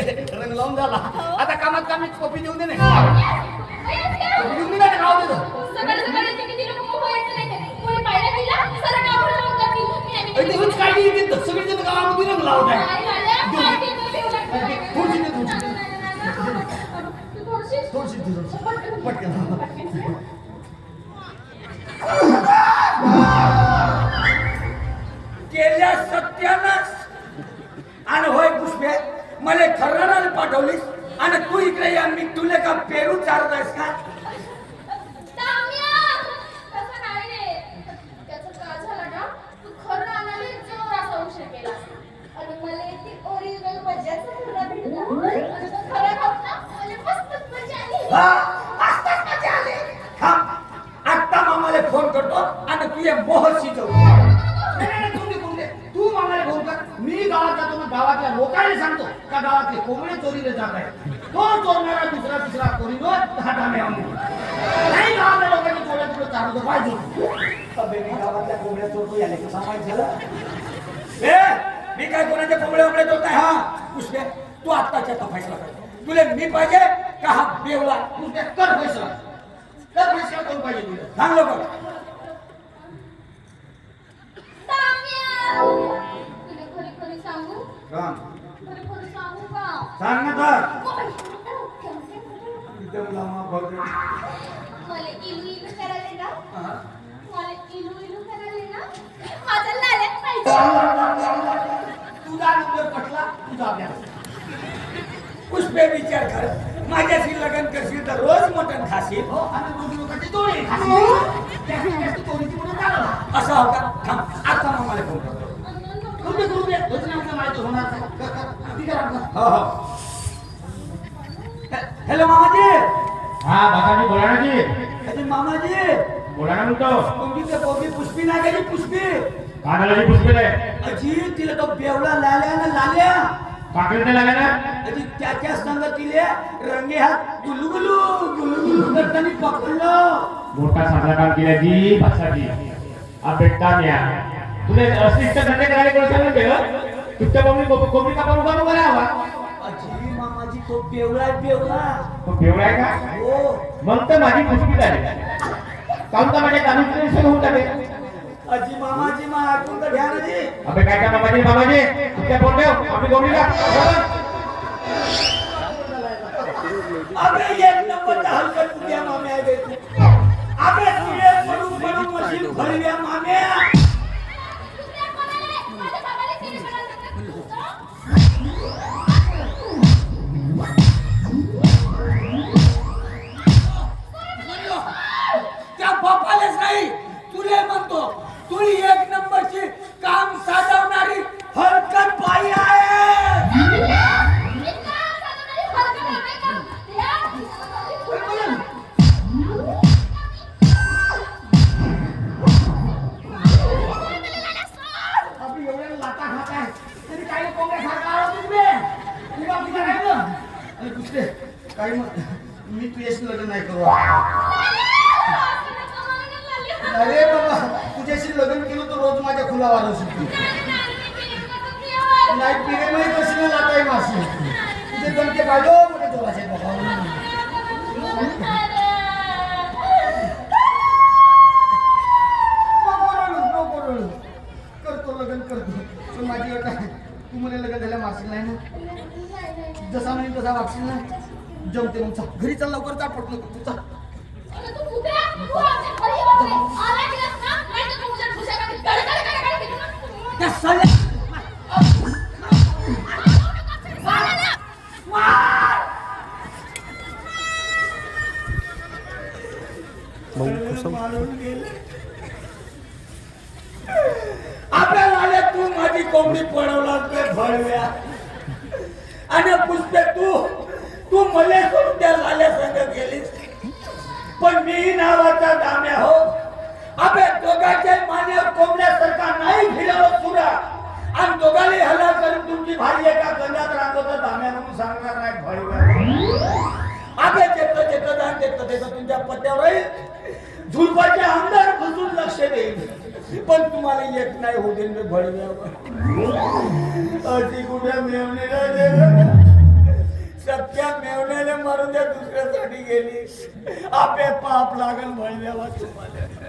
रंग लावून झाला आता कामात कामी कॉफी देऊन दे ना कॉफी देऊन दे ना गाव देतो तेच काय नाही सगळे जण गावामध्ये रंग लावत आहे थोडीशी पटकन केल्या सत्यानाश आणि होय पुष्पे मला खर्राला पाठवलीस आणि तू इकडे या मी तुला का पेरू चारत आहेस का आता मामाला फोन करतो आणि तुझ्या मोहर शिजवतो तू मामाला फोन कर मी गावात जातो मग गावातल्या लोकांना सांगतो का गावातले कोंबडे चोरीले जात आहे तो चोरणारा दुसरा तिसरा कोरीवर धाटाने नाही गावातल्या लोकांनी चोऱ्या तुला चालवतो पाहिजे गावातल्या कोंबड्या चोरतो याले कसा माहित झालं मी काय कोणाच्या कोंबड्या उमड्या चोरत आहे हा पुष्पे तू आत्ताच्या फैसला कर तुला मी पाहिजे का हा बेवला पुष्पे कर फैसला कोण पाहिजे तुला सांग लवकर सांग ना तुझा नंबर पटला तुझा अभ्यास पुष्पे विचार कर माझ्याशी लग्न करशील तर रोज मटण खाशील आणि रोजी लोकांची डोळे खाशील चोरीची म्हणून चालवला असं हो का थांब आता मग मला फोन करतो करू दे योजना माहिती होणार हो हो हॅलो मामाजी हाँ बाबा जी बोला ना जी अरे मामाजी बोला ना बोलतो तुमची ते पोरगी पुष्पी ना गेली पुष्पी कानाला जी पुष्पित आहे अजी तिला तो बेवला लाल्या ना लाल्या पाकळीने लागला ना अजी त्याच्या संग तिले रंगे हात गुलगुलू करताना पकडलं मोठा साजरा काम केला जी भाषा जी अब बेटा म्या तुले असिस्ट धंदे करायला कोण सांगितलं तुझ्या कोंबडी का पण उभा हवा अजी मामाजी तो बेवला आहे बेवला तो बेवडा आहे का हो मग तर माझी पुष्पित आहे काऊन का माझ्या कानून सुरू होऊन जाते अजी मामाजी मा ऐकून तर घ्या ना जी अबे काय का मामाजी तुझ्या बोल देव आम्ही कोंबडीला अबे एक नंबरचा हलकट कुठ्या माम्या आहे बे तू अबे तुझे पडून मशीन भरल्या माम्या त्या बापालेच नाही तुले म्हणतो तू एक नंबरची काम साधवणारी हलकट बाई आहे काही मी तुझ्याशी लग्न नाही करू अरे बाबा तुझ्याशी लग्न केलं तर रोज माझ्या खुला वाढवू शकतो नाही पिरे नाही कशी नाही लाटाय मासे तुझे दणके पाहिजे मोठे जोराचे बाबा करतो लग्न करतो पण माझी अट आहे तू मला लग्न झाल्या मारशील नाही ना जसा म्हणे तसा वागशील ना जमते मग घरी चल लवकर जा पटलं तू चल आपल्याला तू माझी कोंबडी पडवला भरव्या आणि पुष्पे तू मला सोडून त्या लाल्या संग गेलीस पण मी नावाचा दाम्या हो अबे दोघांच्या मान्य कोंबड्यासारखा नाही फिरवत सुरा आणि दोघांनी हल्ला करून तुमची भारी एका गंजात राहतो दाम्या म्हणून सांगणार नाही भरव्या अबे देतो दान देतो तुमच्या पत्त्यावर राहील झुलपाचे आमदार बसून लक्ष देईल पण तुम्हाला एक नाही होऊ देईल भरव्यावर अशी कुठे मिळवली मारून द्या दुसऱ्यासाठी गेली आपे पाप लागल भळव्यावा तुम्हाला